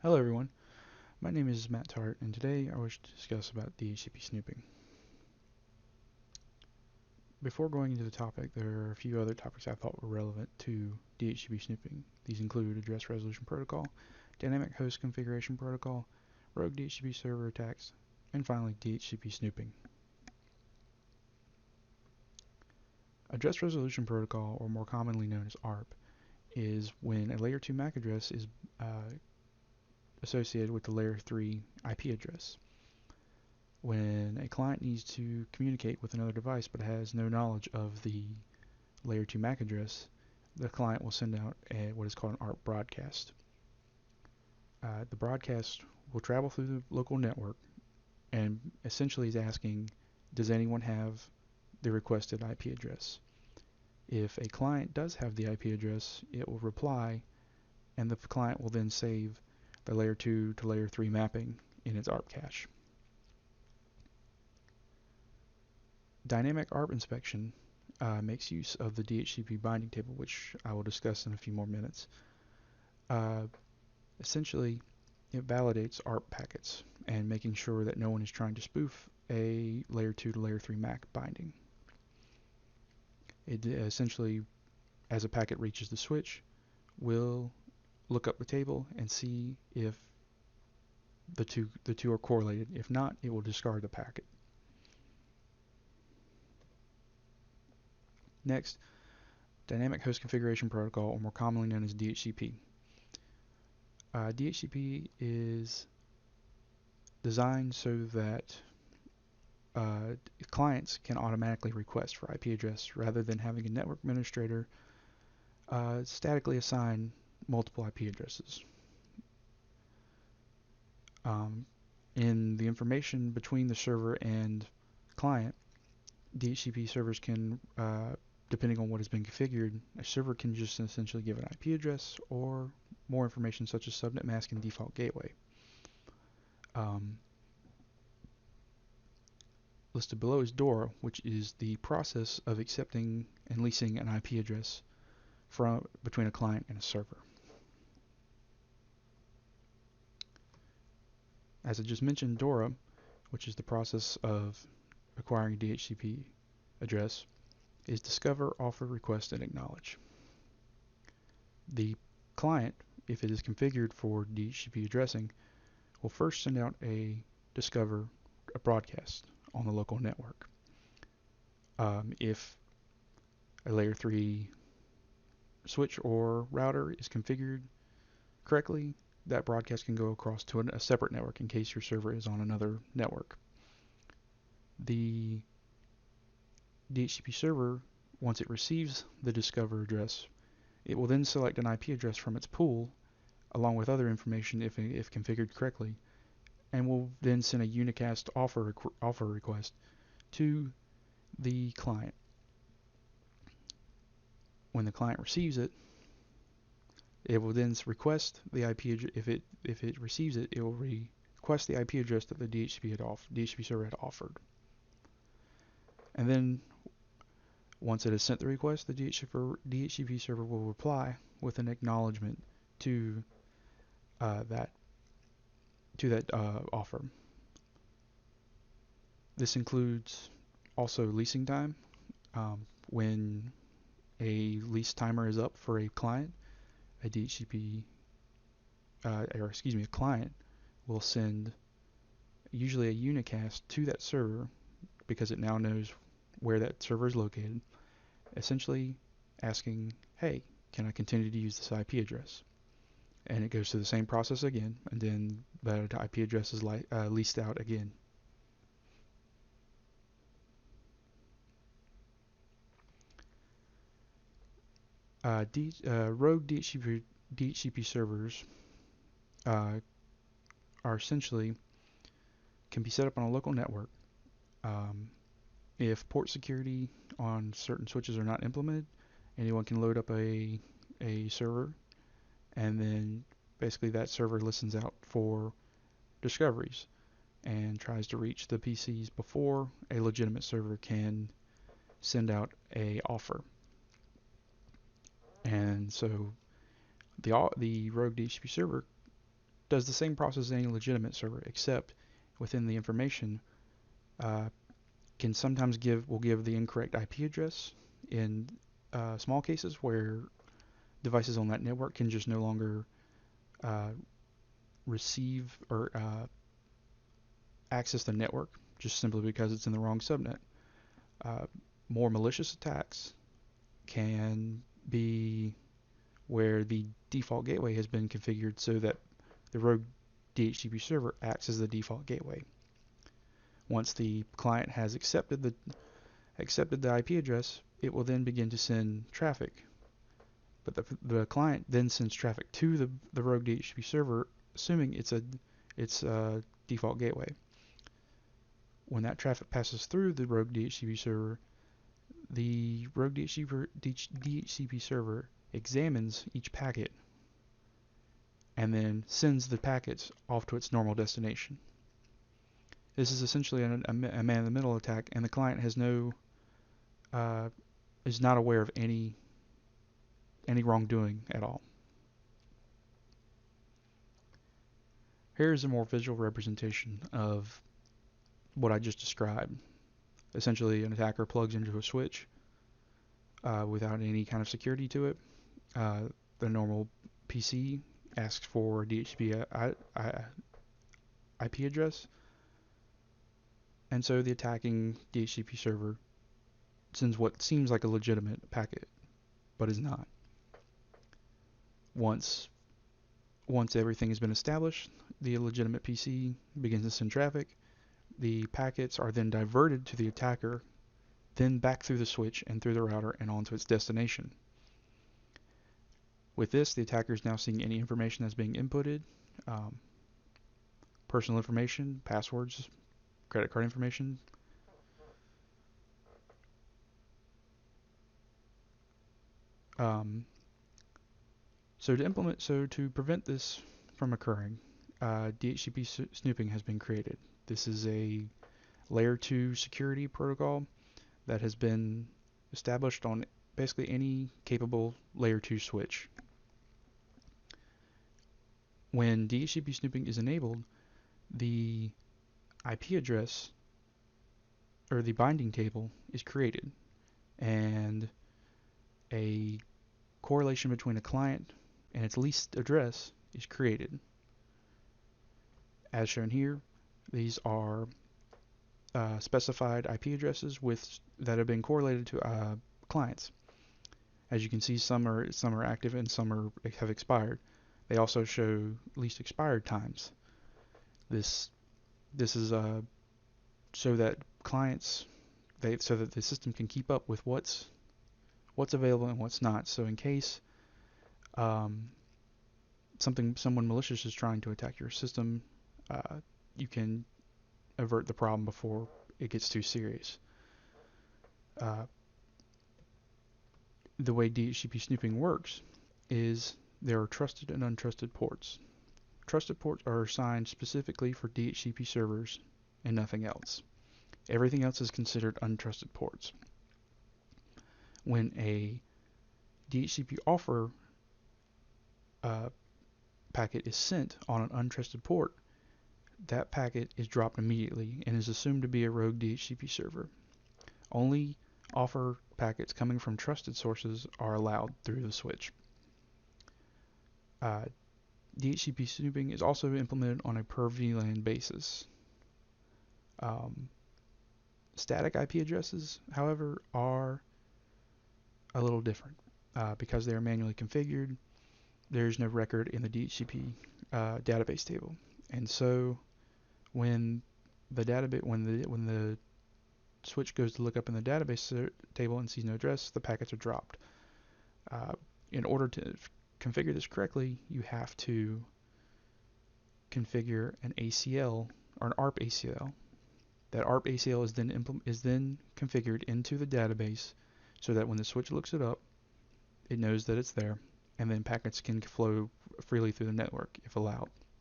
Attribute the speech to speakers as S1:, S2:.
S1: Hello everyone, my name is Matt Tart and today I wish to discuss about DHCP snooping. Before going into the topic, there are a few other topics I thought were relevant to DHCP snooping. These include Address Resolution Protocol, Dynamic Host Configuration Protocol, Rogue DHCP server attacks, and finally DHCP snooping. Address Resolution Protocol, or more commonly known as ARP, is when a Layer 2 MAC address is associated with the Layer 3 IP address. When a client needs to communicate with another device but has no knowledge of the layer 2 MAC address, the client will send out what is called an ARP broadcast. The broadcast will travel through the local network and essentially is asking, does anyone have the requested IP address? If a client does have the IP address, it will reply, and the client will then save the layer 2 to layer 3 mapping in its ARP cache. Dynamic ARP inspection makes use of the DHCP binding table, which I will discuss in a few more minutes. Essentially, it validates ARP packets and making sure that no one is trying to spoof a layer 2 to layer 3 MAC binding. It essentially, as a packet reaches the switch, will look up the table and see if the two are correlated. If not, it will discard the packet. Next, Dynamic Host Configuration Protocol, or more commonly known as DHCP. DHCP is designed so that clients can automatically request for IP address rather than having a network administrator statically assign multiple IP addresses. In the information between the server and client, DHCP servers can, depending on what has been configured, a server can just essentially give an IP address or more information such as subnet mask and default gateway. Listed below is DORA, which is the process of accepting and leasing an IP address between a client and a server. As I just mentioned, DORA, which is the process of acquiring a DHCP address, is discover, offer, request, and acknowledge. The client, if it is configured for DHCP addressing, will first send out a broadcast on the local network. If a layer 3 switch or router is configured correctly, that broadcast can go across to a separate network in case your server is on another network. The DHCP server, once it receives the discover address, it will then select an IP address from its pool along with other information if configured correctly, and will then send a unicast offer request to the client. When the client receives it, it will then request the IP address. If it receives it, it will request the IP address that the DHCP server had offered. And then once it has sent the request, the DHCP server will reply with an acknowledgement to that offer. This includes also leasing time. When a lease timer is up for a client, a client will send usually a unicast to that server because it now knows where that server is located, essentially asking, hey, can I continue to use this IP address? And it goes through the same process again, and then that IP address is leased out again. Rogue DHCP servers are essentially can be set up on a local network. If port security on certain switches are not implemented, anyone can load up a server, and then basically that server listens out for discoveries and tries to reach the PCs before a legitimate server can send out a offer. And so the Rogue DHCP server does the same process as any legitimate server, except within the information can sometimes will give the incorrect IP address in small cases where devices on that network can just no longer uh, receive or access the network just simply because it's in the wrong subnet. More malicious attacks can be where the default gateway has been configured so that the rogue DHCP server acts as the default gateway. Once the client has accepted the IP address, it will then begin to send traffic. But the client then sends traffic to the rogue DHCP server, assuming it's a default gateway. When that traffic passes through the rogue DHCP server, the rogue DHCP server examines each packet and then sends the packets off to its normal destination. This is essentially a man-in-the-middle attack, and the client has is not aware of any wrongdoing at all. Here is a more visual representation of what I just described. Essentially, an attacker plugs into a switch without any kind of security to it. The normal PC asks for DHCP IP address, and so the attacking DHCP server sends what seems like a legitimate packet, but is not. Once everything has been established, the legitimate PC begins to send traffic. The packets are then diverted to the attacker, then back through the switch and through the router and onto its destination. With this, the attacker is now seeing any information that's being inputted, personal information, passwords, credit card information. So to prevent this from occurring, DHCP Snooping has been created. This is a layer 2 security protocol that has been established on basically any capable layer 2 switch. When DHCP Snooping is enabled, the IP address or the binding table is created, and a correlation between a client and its leased address is created. As shown here, these are specified IP addresses that have been correlated to clients. As you can see, some are active and some have expired. They also show least expired times. This is so that so that the system can keep up with what's available and what's not. So in case someone malicious is trying to attack your system, you can avert the problem before it gets too serious. The way DHCP snooping works is there are trusted and untrusted ports. Trusted ports are assigned specifically for DHCP servers and nothing else. Everything else is considered untrusted ports. When a DHCP offer packet is sent on an untrusted port, that packet is dropped immediately and is assumed to be a rogue DHCP server. Only offer packets coming from trusted sources are allowed through the switch. DHCP snooping is also implemented on a per VLAN basis. Static IP addresses, however, are a little different because they are manually configured. There's no record in the DHCP database table, and so when the switch goes to look up in the database table and sees no address, the packets are dropped. In order to configure this correctly, you have to configure an ACL or an ARP ACL. That ARP ACL is then configured into the database so that when the switch looks it up, it knows that it's there, and then packets can flow freely through the network if allowed.